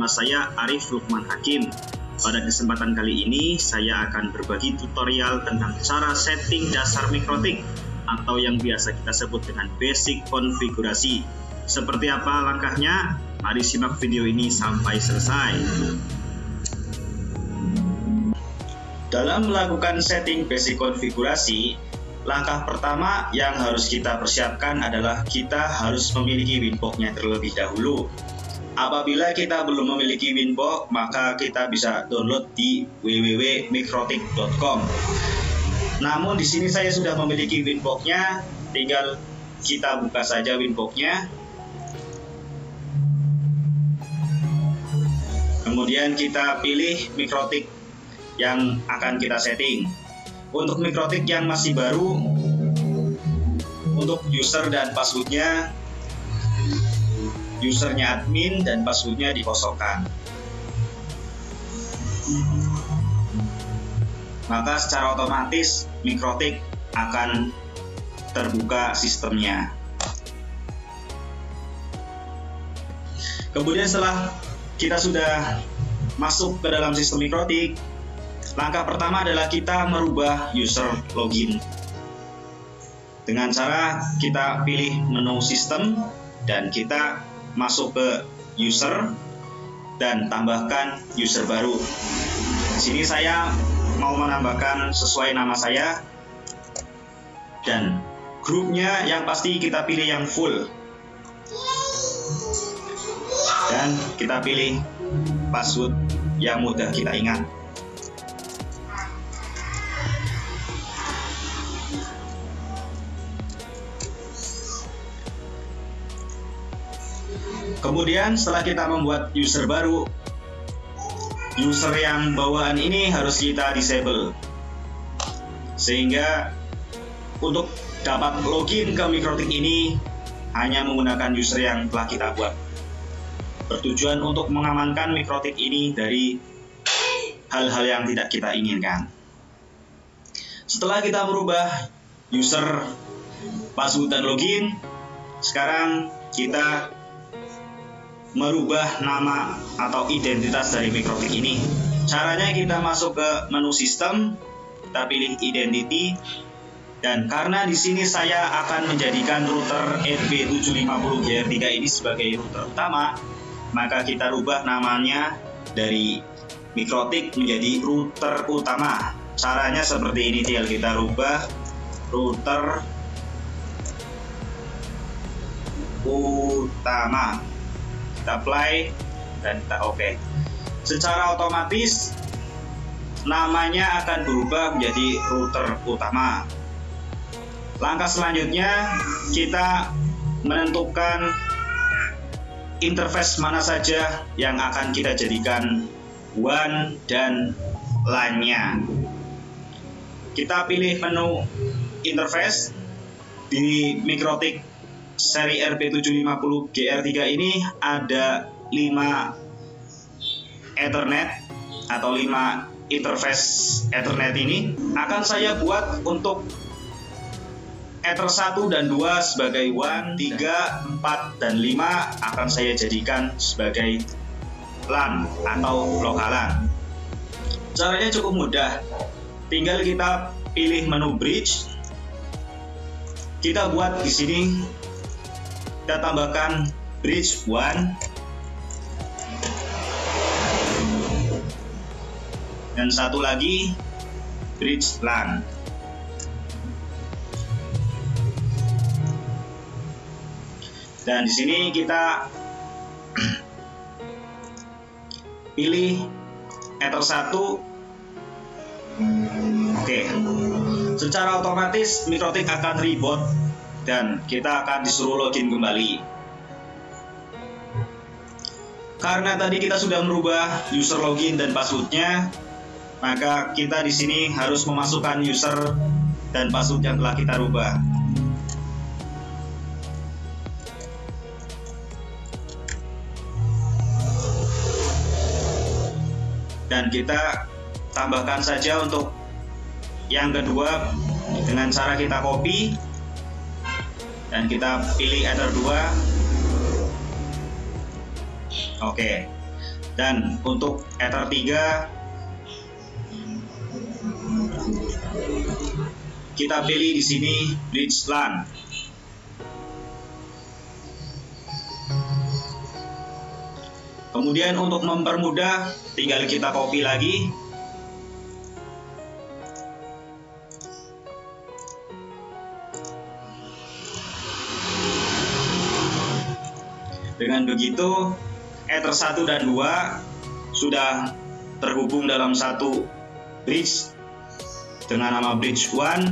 saya Arif Lukman Hakim. Pada kesempatan kali ini saya akan berbagi tutorial tentang cara setting dasar mikrotik atau yang biasa kita sebut dengan basic konfigurasi. Seperti apa langkahnya? Mari simak video ini sampai selesai. Dalam melakukan setting basic konfigurasi, langkah pertama yang harus kita persiapkan adalah kita harus memiliki Winbox-nya terlebih dahulu. Apabila kita belum memiliki Winbox, maka kita bisa download di www.mikrotik.com. Namun di sini saya sudah memiliki Winbox-nya, tinggal kita buka saja Winbox-nya. Kemudian kita pilih mikrotik yang akan kita setting. Untuk mikrotik yang masih baru, untuk user dan passwordnya, usernya admin dan passwordnya dikosongkan. Maka secara otomatis mikrotik akan terbuka sistemnya. Kemudian setelah kita sudah masuk ke dalam sistem mikrotik, langkah pertama adalah kita merubah user login. Dengan cara kita pilih menu sistem dan kita masuk ke user dan tambahkan user baru. Di sini saya mau menambahkan sesuai nama saya dan grupnya yang pasti kita pilih yang full. Dan kita pilih password yang mudah kita ingat. Kemudian setelah kita membuat user baru, user yang bawaan ini harus kita disable. Sehingga untuk dapat login ke mikrotik ini hanya menggunakan user yang telah kita buat. Bertujuan untuk mengamankan mikrotik ini dari hal-hal yang tidak kita inginkan. Setelah kita merubah user, password, dan login, sekarang kita merubah nama atau identitas dari mikrotik ini. Caranya kita masuk ke menu sistem, kita pilih identity, dan karena di sini saya akan menjadikan router RP750GR3 ini sebagai router utama, maka kita rubah namanya dari mikrotik menjadi router utama. Caranya seperti ini, tinggal kita rubah router utama. Kita apply dan kita OK. Secara otomatis namanya akan berubah menjadi router utama. Langkah selanjutnya kita menentukan interface mana saja yang akan kita jadikan WAN dan LAN-nya. Kita pilih menu interface. Di mikrotik seri RP750GR3 ini ada 5 Ethernet atau 5 interface Ethernet ini. Akan saya buat untuk Ether 1 dan 2 sebagai WAN, 3, 4, dan 5 akan saya jadikan sebagai LAN atau lokalan. Caranya cukup mudah. Tinggal kita pilih menu bridge. Kita buat di sini, kita tambahkan bridge 1 dan satu lagi bridge LAN. Dan di sini kita pilih Ether 1. Oke. Secara otomatis mikrotik akan reboot dan kita akan disuruh login kembali. Karena tadi kita sudah merubah user login dan passwordnya, maka kita di sini harus memasukkan user dan password yang telah kita rubah. Dan kita tambahkan saja untuk yang kedua dengan cara kita copy dan kita pilih Ether 2. Oke. Dan untuk Ether 3 kita pilih di sini bridge LAN. Kemudian untuk mempermudah tinggal kita copy lagi. Dengan begitu Ether 1 dan 2 sudah terhubung dalam satu bridge dengan nama bridge 1,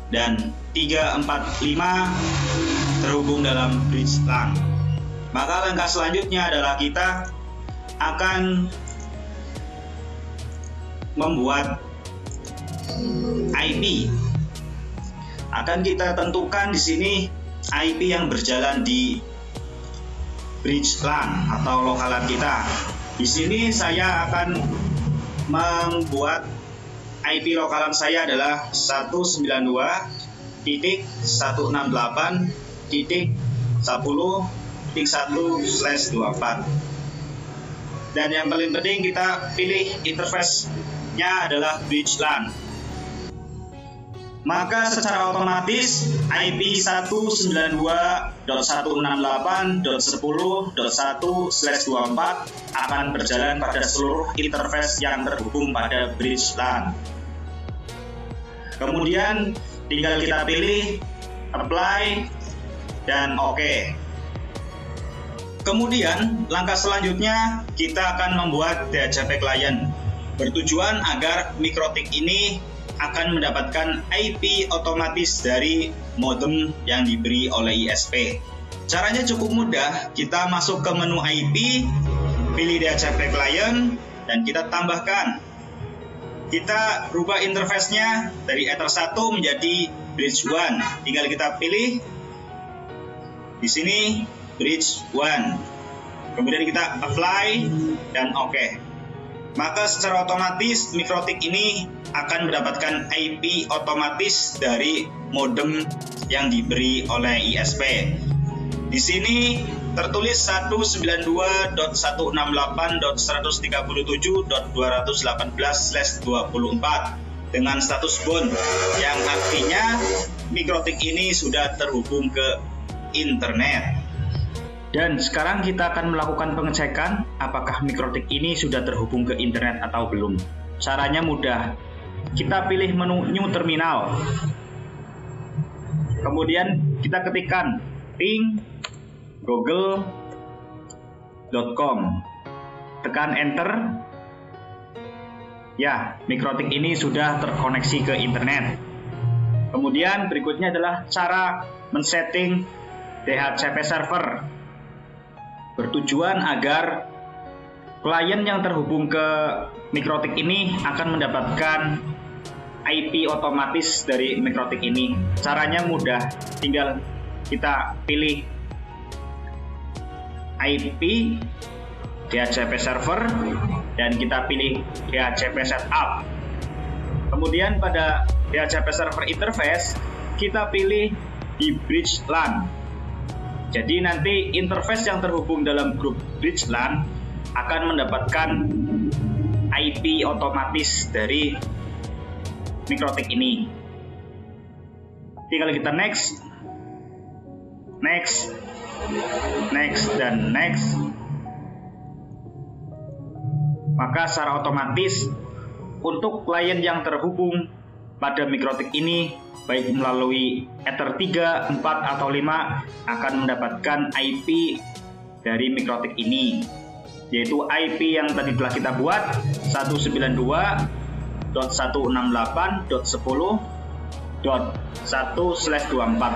dan 3, 4, 5 terhubung dalam bridge LAN. Maka langkah selanjutnya adalah kita akan membuat IP. Akan kita tentukan di sini IP yang berjalan di bridge LAN atau lokal LAN kita. Di sini saya akan membuat IP lokalan saya adalah 192.168.10.1/24. Dan yang paling penting kita pilih interface-nya adalah bridge LAN. Maka secara otomatis IP 192.168.10.1/24 akan berjalan pada seluruh interface yang terhubung pada bridge LAN. Kemudian tinggal kita pilih apply dan OK. Kemudian langkah selanjutnya kita akan membuat DHCP client, bertujuan agar Mikrotik ini akan mendapatkan IP otomatis dari modem yang diberi oleh ISP. Caranya cukup mudah, kita masuk ke menu IP, pilih DHCP client, dan kita tambahkan. Kita rubah interface-nya dari Ether 1 menjadi bridge 1. Tinggal kita pilih di sini bridge 1. Kemudian kita apply dan OK. Maka secara otomatis Mikrotik ini akan mendapatkan IP otomatis dari modem yang diberi oleh ISP. Di sini tertulis 192.168.137.218/24 dengan status bound, yang artinya Mikrotik ini sudah terhubung ke internet. Dan sekarang kita akan melakukan pengecekan apakah Mikrotik ini sudah terhubung ke internet atau belum. Caranya mudah. Kita pilih menu New Terminal. Kemudian kita ketikkan ping google.com. Tekan enter. Ya, Mikrotik ini sudah terkoneksi ke internet. Kemudian berikutnya adalah cara men-setting DHCP server, bertujuan agar klien yang terhubung ke Mikrotik ini akan mendapatkan IP otomatis dari Mikrotik ini. Caranya mudah, tinggal kita pilih IP DHCP server dan kita pilih DHCP setup. Kemudian pada DHCP server interface kita pilih di bridge LAN. Jadi nanti interface yang terhubung dalam grup bridge LAN akan mendapatkan IP otomatis dari Mikrotik ini. Tinggal kita next, dan next. Maka secara otomatis untuk klien yang terhubung pada Mikrotik ini, baik melalui Ether 3, 4, atau 5 akan mendapatkan IP dari Mikrotik ini, yaitu IP yang tadi telah kita buat 192.168.10.1/24.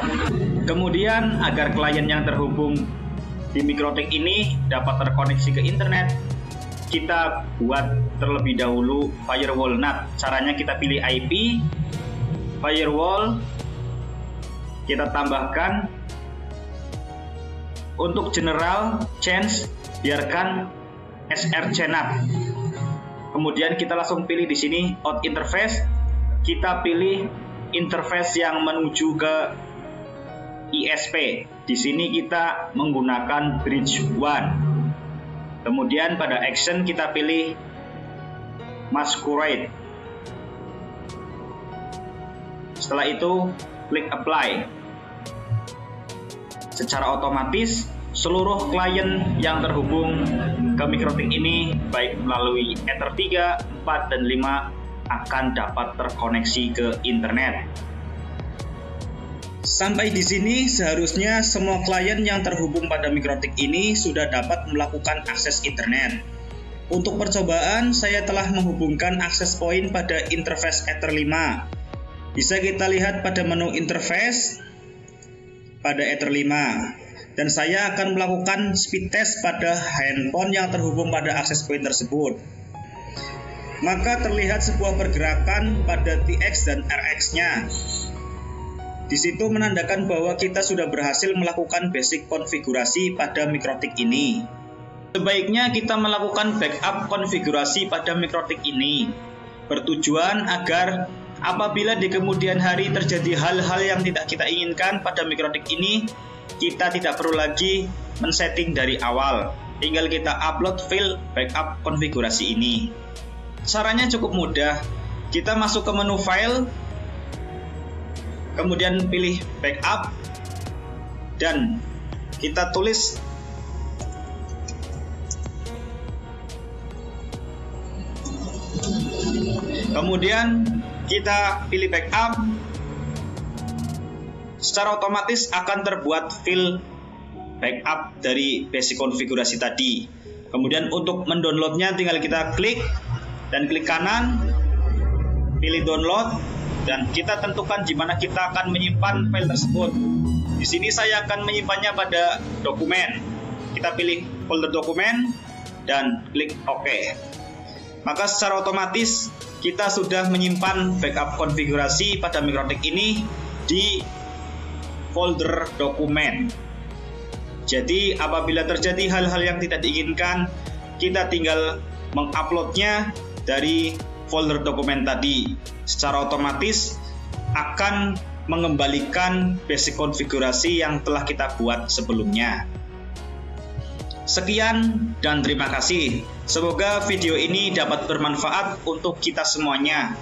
Kemudian agar klien yang terhubung di Mikrotik ini dapat terkoneksi ke internet, kita buat terlebih dahulu firewall NAT. Caranya kita pilih IP firewall, kita tambahkan untuk general change biarkan SRC NAT. Kemudian kita langsung pilih di sini out interface, kita pilih interface yang menuju ke ISP. Di sini kita menggunakan bridge 1. Kemudian pada action kita pilih Masquerade. Setelah itu klik apply. Secara otomatis seluruh klien yang terhubung ke MikroTik ini baik melalui Ether 3, 4, dan 5 akan dapat terkoneksi ke internet. Sampai di sini seharusnya semua klien yang terhubung pada MikroTik ini sudah dapat melakukan akses internet. Untuk percobaan saya telah menghubungkan akses point pada interface Ether 5. Bisa kita lihat pada menu interface pada Ether 5. Dan saya akan melakukan speed test pada handphone yang terhubung pada akses point tersebut. Maka terlihat sebuah pergerakan pada TX dan RX-nya. Di situ menandakan bahwa kita sudah berhasil melakukan basic konfigurasi pada MikroTik ini. Sebaiknya kita melakukan backup konfigurasi pada MikroTik ini, bertujuan agar apabila di kemudian hari terjadi hal-hal yang tidak kita inginkan pada MikroTik ini, kita tidak perlu lagi men-setting dari awal. Tinggal kita upload file backup konfigurasi ini. Caranya cukup mudah. Kita masuk ke menu file, kemudian pilih backup, dan kita tulis kemudian kita pilih backup. Secara otomatis akan terbuat file backup dari basic konfigurasi tadi. Kemudian untuk mendownloadnya tinggal kita klik dan klik kanan, pilih download, dan kita tentukan di mana kita akan menyimpan file tersebut. Di sini saya akan menyimpannya pada dokumen. Kita pilih folder dokumen dan klik OK. Maka secara otomatis kita sudah menyimpan backup konfigurasi pada MikroTik ini di folder dokumen. Jadi apabila terjadi hal-hal yang tidak diinginkan, kita tinggal menguploadnya dari folder dokumen tadi. Secara otomatis akan mengembalikan basic konfigurasi yang telah kita buat sebelumnya. Sekian dan terima kasih. Semoga video ini dapat bermanfaat untuk kita semuanya.